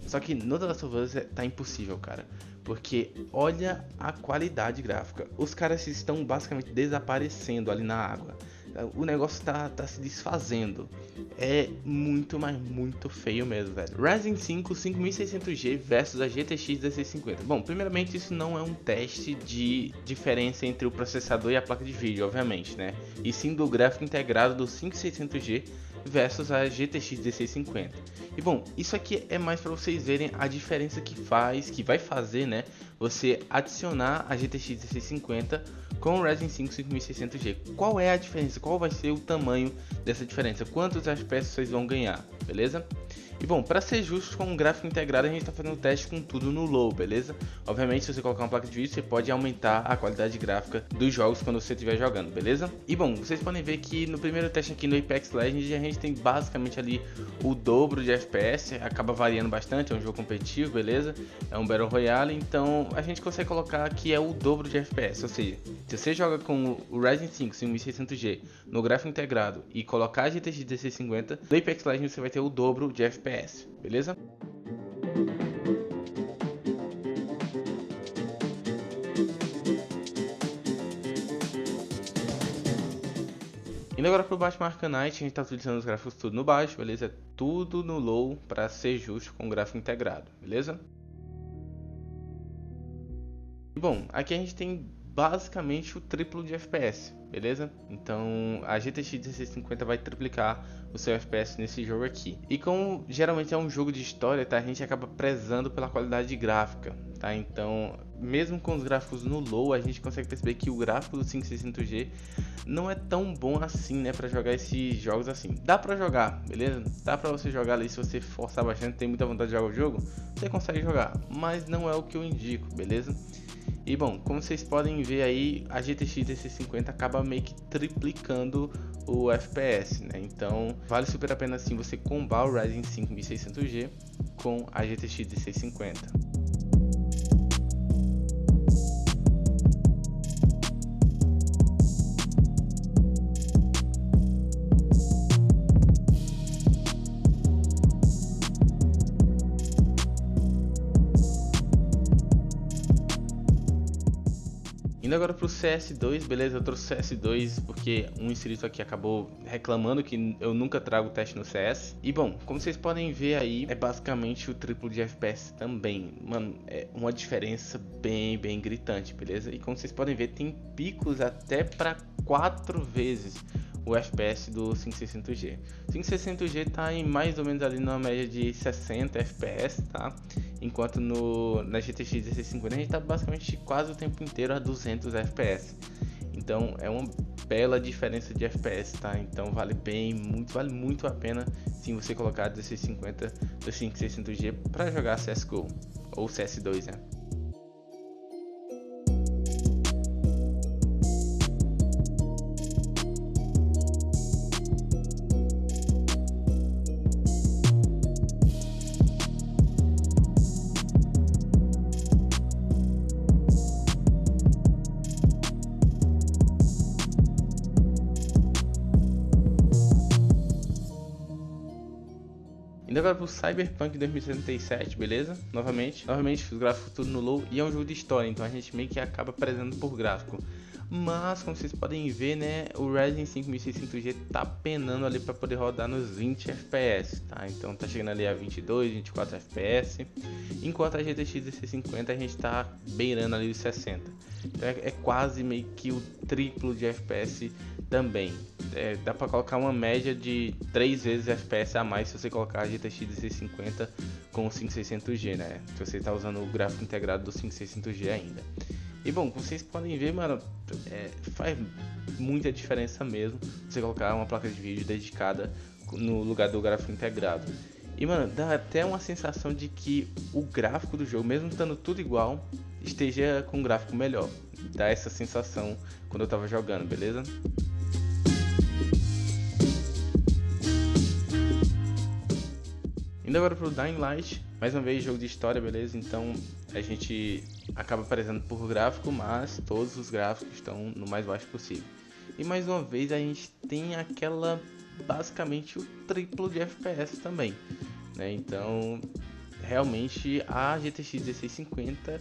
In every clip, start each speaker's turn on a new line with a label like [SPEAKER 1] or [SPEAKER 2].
[SPEAKER 1] Só que no The Last of Us tá impossível, cara. Porque olha a qualidade gráfica. Os caras estão basicamente desaparecendo ali na água. O negócio tá se desfazendo. É muito, mas muito feio mesmo, velho. Ryzen 5 5600G versus a GTX 1650. Bom, primeiramente isso não é um teste de diferença entre o processador e a placa de vídeo, obviamente, né? E sim do gráfico integrado do 5600G versus a GTX 1650. E bom, isso aqui é mais para vocês verem a diferença que vai fazer, né? Você adicionar a GTX 1650 com o Ryzen 5 5600G. Qual é a diferença? Qual vai ser o tamanho dessa diferença? Quantos FPS vocês vão ganhar, beleza? E bom, para ser justo com o gráfico integrado, a gente está fazendo o teste com tudo no low, beleza? Obviamente, se você colocar uma placa de vídeo, você pode aumentar a qualidade gráfica dos jogos quando você estiver jogando, beleza? E bom, vocês podem ver que no primeiro teste aqui no Apex Legends, a gente tem basicamente ali o dobro de FPS, acaba variando bastante, é um jogo competitivo, beleza? É um Battle Royale, então a gente consegue colocar que é o dobro de FPS, ou seja, se você joga com o Ryzen 5 5600G no gráfico integrado e colocar a GTX 1650, no Apex Legends você vai ter o dobro de FPS, beleza? Indo agora pro Batman Arcanite, a gente está utilizando os gráficos tudo no baixo, beleza? Tudo no low para ser justo com o gráfico integrado, beleza? E bom, aqui a gente tem basicamente o triplo de FPS, beleza? Então a GTX 1650 vai triplicar o seu FPS nesse jogo aqui. E como geralmente é um jogo de história, tá? A gente acaba prezando pela qualidade gráfica, tá? Então, mesmo com os gráficos no low, a gente consegue perceber que o gráfico do 5600G não é tão bom assim, né, para jogar esses jogos assim. Dá para jogar, beleza? Dá para você jogar ali se você forçar bastante, tem muita vontade de jogar o jogo, você consegue jogar, mas não é o que eu indico, beleza? E bom, como vocês podem ver aí, a GTX 1650 acaba meio que triplicando o FPS, né? Então vale super a pena assim você combar o Ryzen 5 1600G com a GTX 1650. Indo agora pro CS2, beleza? Eu trouxe o CS2 porque um inscrito aqui acabou reclamando que eu nunca trago teste no CS. E bom, como vocês podem ver aí, é basicamente o triplo de FPS também. Mano, é uma diferença bem gritante, beleza? E como vocês podem ver, tem picos até para 4 vezes o FPS do 5600G. 5600G tá em mais ou menos ali numa média de 60 FPS, tá? Enquanto na GTX 1650 a gente tá basicamente quase o tempo inteiro a 200 FPS. Então é uma bela diferença de FPS, tá? Então vale muito a pena sim você colocar 1650 do 5600G para jogar CSGO ou CS2, né? Indo agora pro Cyberpunk 2077, beleza? Novamente os gráficos tudo no low e é um jogo de história, então a gente meio que acaba prezando por gráfico. Mas como vocês podem ver, né, o Ryzen 5600G tá penando ali para poder rodar nos 20 FPS, tá? Então tá chegando ali a 22, 24 FPS, enquanto a GTX 1650 a gente tá beirando ali os 60. Então é quase meio que o triplo de FPS também. Dá para colocar uma média de 3 vezes FPS a mais se você colocar a GTX 1650 com o 5600G, né? Se você está usando o gráfico integrado do 5600G ainda. E bom, como vocês podem ver, mano, faz muita diferença mesmo você colocar uma placa de vídeo dedicada no lugar do gráfico integrado. E mano, dá até uma sensação de que o gráfico do jogo, mesmo estando tudo igual, esteja com um gráfico melhor. Dá essa sensação quando eu tava jogando, beleza? Indo agora pro Dying Light, mais uma vez jogo de história, beleza? Então a gente acaba prezando por gráfico, mas todos os gráficos estão no mais baixo possível. E mais uma vez a gente tem aquela, basicamente o triplo de FPS também, né? Então realmente a GTX 1650,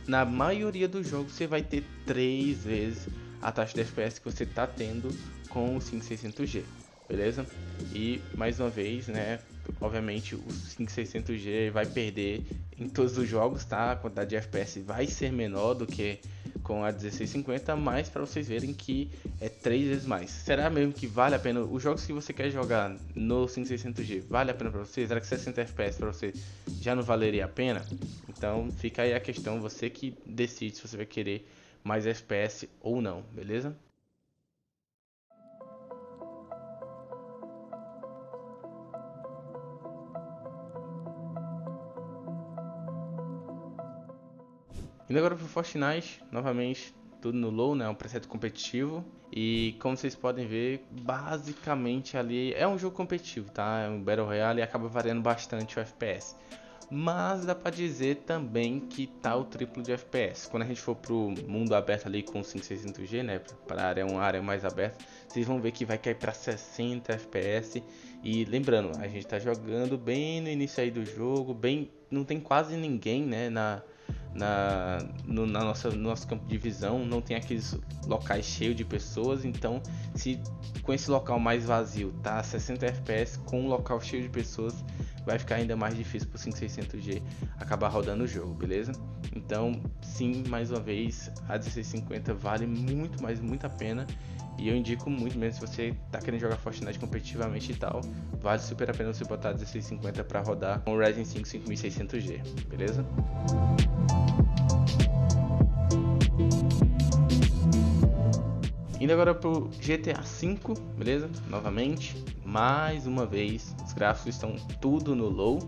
[SPEAKER 1] na maioria dos jogos você vai ter 3 vezes a taxa de FPS que você está tendo com o 5600G, beleza? E mais uma vez, né, obviamente o 5600G vai perder em todos os jogos, tá? A quantidade de FPS vai ser menor do que com a 1650, mas para vocês verem que é 3 vezes mais. Será mesmo que vale a pena? Os jogos que você quer jogar no 5600G, vale a pena para você? Será que 60 FPS para você já não valeria a pena? Então fica aí a questão, você que decide se você vai querer mais FPS ou não, beleza? Indo agora pro Fortnite, novamente tudo no low, né? Um preset competitivo. E como vocês podem ver, basicamente ali é um jogo competitivo, tá? É um Battle Royale e acaba variando bastante o FPS. Mas dá pra dizer também que tá o triplo de FPS. Quando a gente for pro mundo aberto ali com 5600G, né? Para área, uma área mais aberta, vocês vão ver que vai cair para 60 FPS. E lembrando, a gente tá jogando bem no início aí do jogo, bem, não tem quase ninguém, né? No nosso campo de visão, não tem aqueles locais cheios de pessoas. Então, se com esse local mais vazio tá 60 FPS, com um local cheio de pessoas, vai ficar ainda mais difícil pro 5600G acabar rodando o jogo, beleza? Então, sim, mais uma vez, a 1650 vale muito, mas muito a pena. E eu indico muito mesmo, se você tá querendo jogar Fortnite competitivamente e tal, vale super a pena você botar a 1650 para rodar com o Ryzen 5 5600G, beleza? Indo agora pro GTA V, beleza? Novamente, mais uma vez, os gráficos estão tudo no low,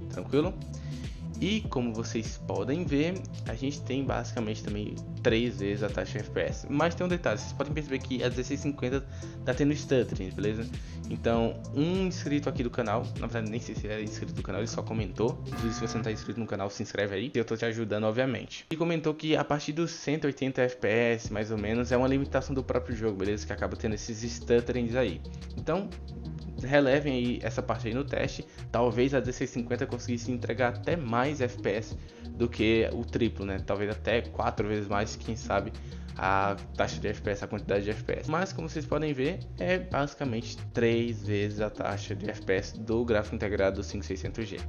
[SPEAKER 1] tranquilo? E como vocês podem ver, a gente tem basicamente também 3 vezes a taxa de FPS. Mas tem um detalhe, vocês podem perceber que a 1650 tá tendo stuttering, beleza? Então, um inscrito aqui do canal, na verdade nem sei se é inscrito do canal, ele só comentou. Inclusive, se você não tá inscrito no canal, se inscreve aí, eu tô te ajudando, obviamente. E comentou que a partir dos 180 FPS, mais ou menos, é uma limitação do próprio jogo, beleza? Que acaba tendo esses stutterings aí. Então, relevem aí essa parte aí no teste. Talvez a 1650 conseguisse entregar até mais FPS do que o triplo, né? Talvez até 4 vezes mais, quem sabe, a taxa de FPS, a quantidade de FPS. Mas como vocês podem ver, é basicamente 3 vezes a taxa de FPS do gráfico integrado do 5600G.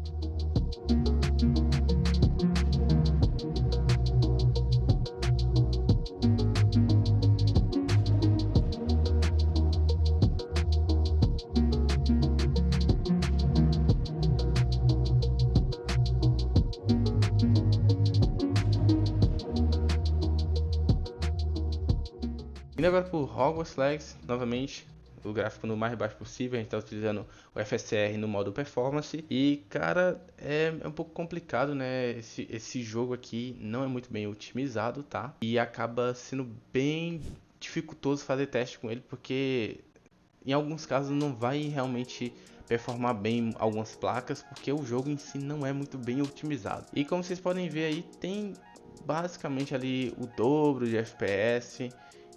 [SPEAKER 1] Indo agora para o Hogwarts Legacy, novamente, o gráfico no mais baixo possível, a gente está utilizando o FSR no modo performance. E cara, é um pouco complicado, né? Esse jogo aqui não é muito bem otimizado, tá? E acaba sendo bem dificultoso fazer teste com ele, porque em alguns casos não vai realmente performar bem algumas placas, porque o jogo em si não é muito bem otimizado. E como vocês podem ver aí, tem basicamente ali o dobro de FPS.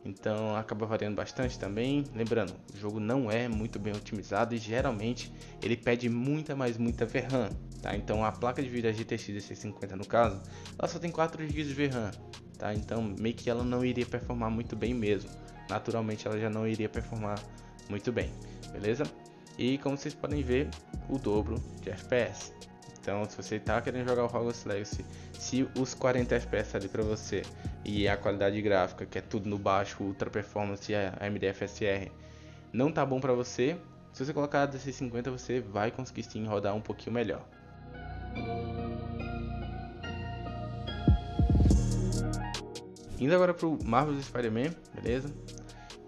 [SPEAKER 1] Então acaba variando bastante também. Lembrando, o jogo não é muito bem otimizado e geralmente ele pede muita VRAM, tá? Então a placa de vídeo GTX 1650 no caso, ela só tem 4 GB de VRAM, tá? Então meio que ela não iria performar muito bem mesmo. Naturalmente ela já não iria performar muito bem, beleza? E como vocês podem ver, o dobro de FPS. Então, se você está querendo jogar o Hogwarts Legacy, se os 40 FPS ali para você e a qualidade gráfica, que é tudo no baixo, Ultra Performance e a AMD FSR, não tá bom para você, se você colocar a 1650 você vai conseguir sim rodar um pouquinho melhor. Indo agora para o Marvel's Spider-Man, beleza?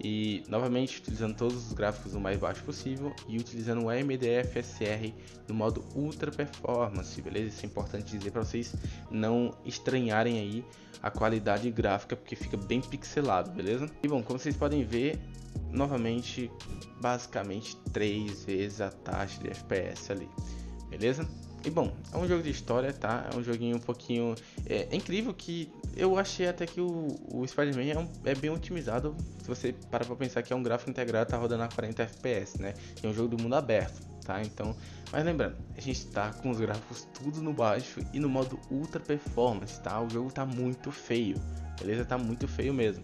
[SPEAKER 1] E novamente utilizando todos os gráficos o mais baixo possível e utilizando o AMD FSR no modo Ultra Performance, beleza? Isso é importante dizer para vocês não estranharem aí a qualidade gráfica, porque fica bem pixelado, beleza? E bom, como vocês podem ver, novamente, basicamente 3 vezes a taxa de FPS ali, beleza? E bom, é um jogo de história, tá? É um joguinho um pouquinho... É incrível que eu achei até que o Spider-Man é bem otimizado. Se você parar pra pensar que é um gráfico integrado, tá rodando a 40 FPS, né? É um jogo do mundo aberto, tá? Então, mas lembrando, a gente tá com os gráficos tudo no baixo e no modo Ultra Performance, tá? O jogo tá muito feio, beleza? Tá muito feio mesmo.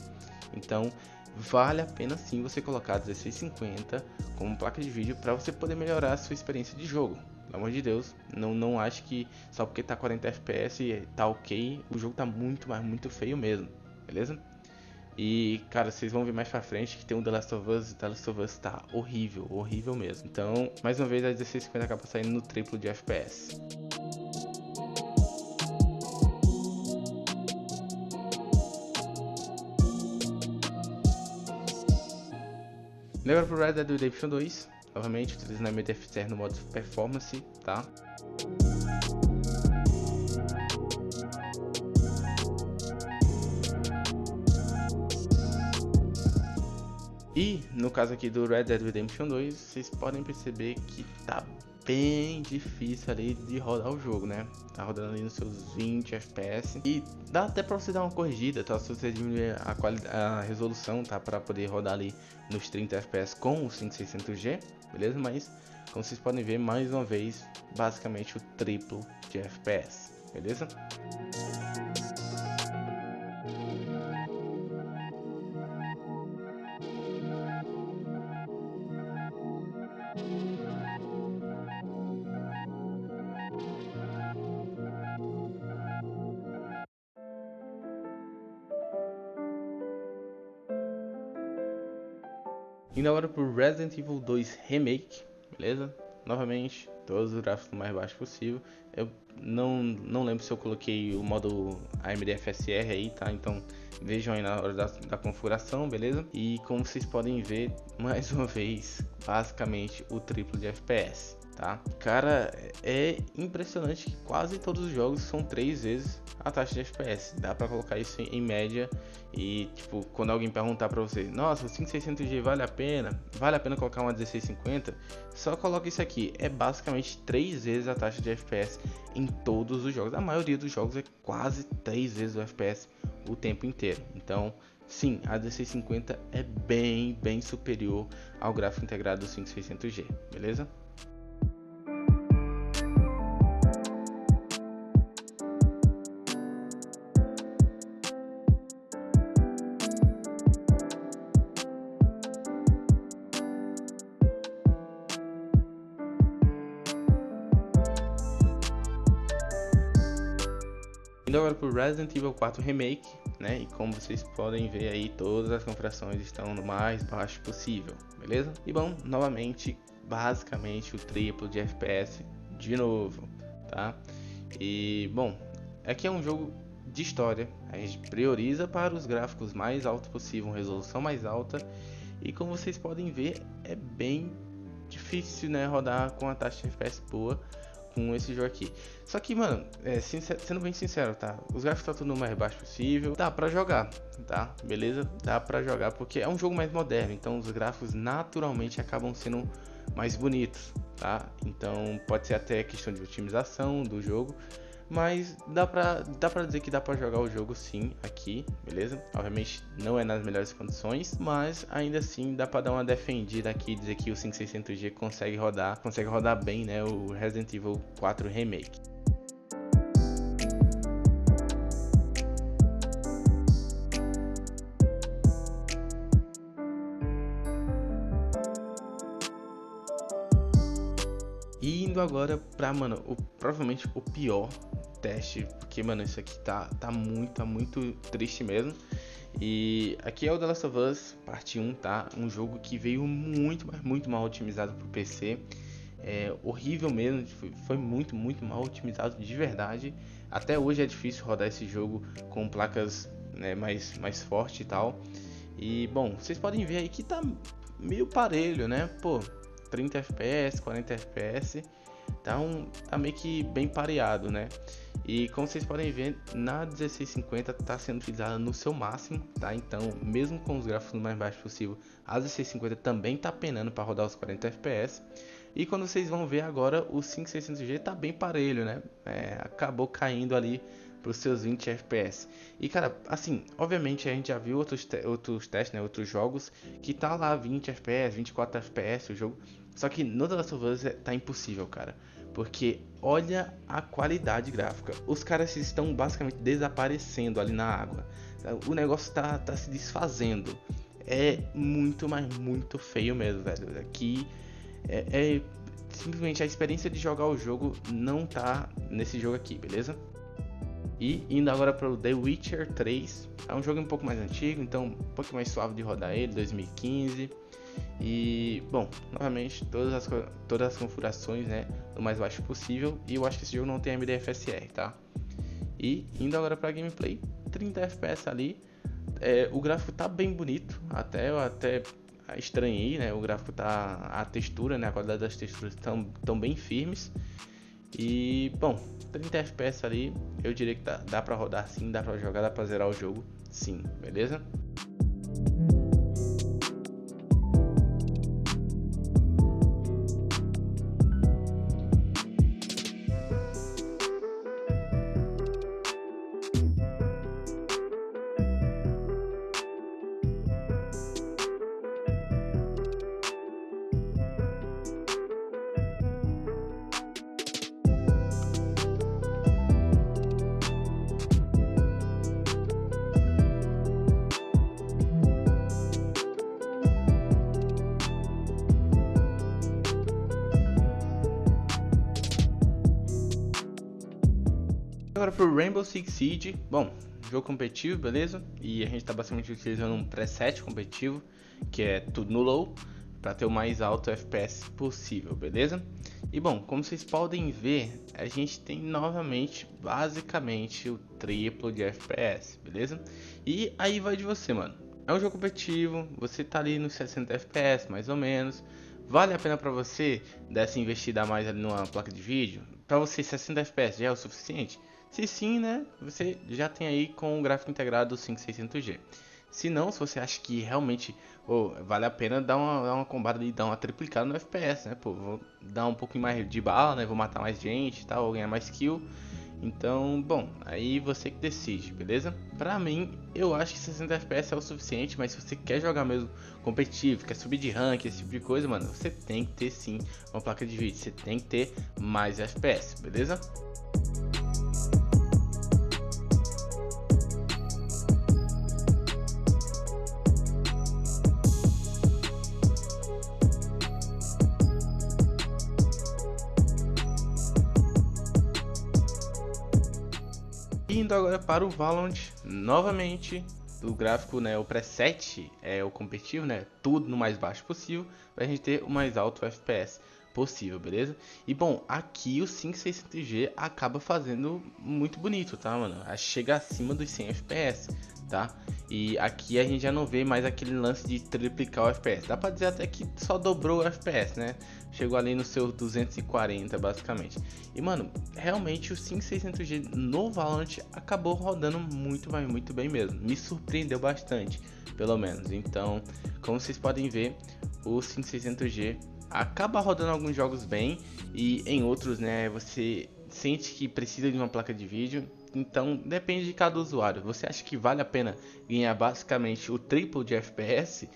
[SPEAKER 1] Então, vale a pena sim você colocar 1650 como placa de vídeo para você poder melhorar a sua experiência de jogo. Pelo amor de Deus, não acho que só porque tá 40 FPS tá ok, o jogo tá muito, mas muito feio mesmo, beleza? E, cara, vocês vão ver mais pra frente que tem um The Last of Us, The Last of Us tá horrível, horrível mesmo. Então, mais uma vez, a 1650 acaba saindo no triplo de FPS. E agora pro Red Dead Redemption 2, novamente utilizando a MDFCR no modo Performance, tá? E no caso aqui do Red Dead Redemption 2, vocês podem perceber que tá bem difícil ali de rodar o jogo, né? Tá rodando ali nos seus 20 FPS e dá até pra você dar uma corrigida, tá? Se você diminuir a resolução, tá? Pra poder rodar ali nos 30 FPS com o 5600G, beleza? Mas como vocês podem ver, mais uma vez, basicamente o triplo de FPS, beleza? Indo agora pro Resident Evil 2 Remake, beleza? Novamente, todos os gráficos mais baixos possível. Eu não lembro se eu coloquei o modo AMD FSR aí, tá? Então vejam aí na hora da configuração, beleza? E como vocês podem ver, mais uma vez, basicamente o triplo de FPS, tá? Cara, é impressionante que quase todos os jogos são 3 vezes a taxa de FPS. Dá pra colocar isso em média e, tipo, quando alguém perguntar pra você, nossa, o 5600G vale a pena? Vale a pena colocar uma 1650? Só coloca isso aqui, é basicamente 3 vezes a taxa de FPS em todos os jogos. A maioria dos jogos é quase 3 vezes o FPS o tempo inteiro. Então, sim, a 1650 é bem superior ao gráfico integrado do 5600G, beleza? Indo agora para o Resident Evil 4 Remake, né? E como vocês podem ver aí, todas as configurações estão no mais baixo possível, beleza? E bom, novamente, basicamente o triplo de FPS de novo, tá? E bom, aqui é um jogo de história, a gente prioriza para os gráficos mais altos possível, resolução mais alta. E como vocês podem ver, é bem difícil, né, rodar com a taxa de FPS boa com esse jogo aqui. Só que, mano, sendo bem sincero, tá? Os gráficos tá tudo no mais baixo possível. Dá pra jogar, tá? Beleza? Dá pra jogar porque é um jogo mais moderno. Então os gráficos naturalmente acabam sendo mais bonitos, tá? Então pode ser até questão de otimização do jogo. Mas dá pra dizer que dá pra jogar o jogo sim aqui, beleza? Obviamente não é nas melhores condições, mas ainda assim dá pra dar uma defendida aqui e dizer que o 5600G consegue rodar bem, né? O Resident Evil 4 Remake. E indo agora pra, mano, provavelmente o pior teste, porque, mano, isso aqui tá muito triste mesmo. E aqui é o The Last of Us Parte 1, tá? Um jogo que veio muito mal otimizado pro PC. É horrível mesmo, foi muito mal otimizado de verdade. Até hoje é difícil rodar esse jogo com placas, né, mais forte e tal. E, bom, vocês podem ver aí que tá meio parelho, né? Pô, 30 FPS, 40 FPS, tá meio que bem pareado, né? E como vocês podem ver, na 1650 está sendo utilizada no seu máximo, tá? Então, mesmo com os gráficos mais baixos possível, a 1650 também está penando para rodar os 40 FPS. E quando vocês vão ver agora, o 5600G tá bem parelho, né? Acabou caindo ali para os seus 20 FPS. E cara, assim, obviamente a gente já viu outros testes, né? Outros jogos que tá lá 20 FPS, 24 FPS o jogo. Só que no The Last of Us tá impossível, cara. Porque olha a qualidade gráfica. Os caras estão basicamente desaparecendo ali na água. O negócio tá se desfazendo. É muito, mas muito feio mesmo, velho. Aqui simplesmente a experiência de jogar o jogo não tá nesse jogo aqui, beleza? E indo agora para o The Witcher 3, é um jogo um pouco mais antigo, então um pouco mais suave de rodar ele, 2015. E, bom, novamente, todas as configurações, né, do mais baixo possível. E eu acho que esse jogo não tem MDFSR, tá? E indo agora para gameplay, 30 FPS ali. O gráfico tá bem bonito, eu até estranhei, né? O gráfico a textura, né, a qualidade das texturas tão bem firmes. E, bom, 30 FPS ali, eu diria que dá pra rodar sim, dá pra jogar, dá pra zerar o jogo sim, beleza? Agora pro Rainbow Six Siege, bom, jogo competitivo, beleza? E a gente tá basicamente utilizando um preset competitivo, que é tudo no low, para ter o mais alto FPS possível, beleza? E bom, como vocês podem ver, a gente tem novamente, basicamente, o triplo de FPS, beleza? E aí vai de você, mano. É um jogo competitivo, você tá ali nos 60 FPS, mais ou menos. Vale a pena para você dar essa investida a mais ali numa placa de vídeo? Para você 60 FPS já é o suficiente? Se sim, né, você já tem aí com o gráfico integrado do 5600G. Se não, se você acha que realmente vale a pena dar uma combada e dar uma triplicada no FPS, né? Pô, vou dar um pouquinho mais de bala, né? Vou matar mais gente e tal, vou ganhar mais kill. Então, bom, aí você que decide, beleza? Pra mim, eu acho que 60 FPS é o suficiente, mas se você quer jogar mesmo competitivo, quer subir de rank, esse tipo de coisa, mano, você tem que ter sim uma placa de vídeo, você tem que ter mais FPS, beleza? Indo agora para o Valorant, novamente, o gráfico, né, o preset é o competitivo, né, tudo no mais baixo possível, para a gente ter o mais alto FPS possível, beleza? E bom, aqui o 5600G acaba fazendo muito bonito, tá, mano? Chega acima dos 100 FPS, tá? E aqui a gente já não vê mais aquele lance de triplicar o FPS. Dá pra dizer até que só dobrou o FPS, né? Chegou ali no seu 240 basicamente. E mano, realmente o 5600G no Valorant acabou rodando muito, mas muito bem mesmo. Me surpreendeu bastante, pelo menos. Então, como vocês podem ver, o 5600G acaba rodando alguns jogos bem e em outros, né, você sente que precisa de uma placa de vídeo. Então depende de cada usuário. Você acha que vale a pena ganhar basicamente o triplo de FPS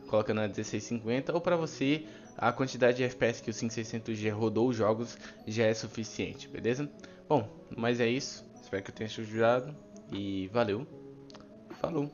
[SPEAKER 1] colocando a 1650, ou para você a quantidade de FPS que o 5600G rodou os jogos já é suficiente, beleza? Bom, mas é isso. Espero que eu tenha te ajudado e valeu. Falou.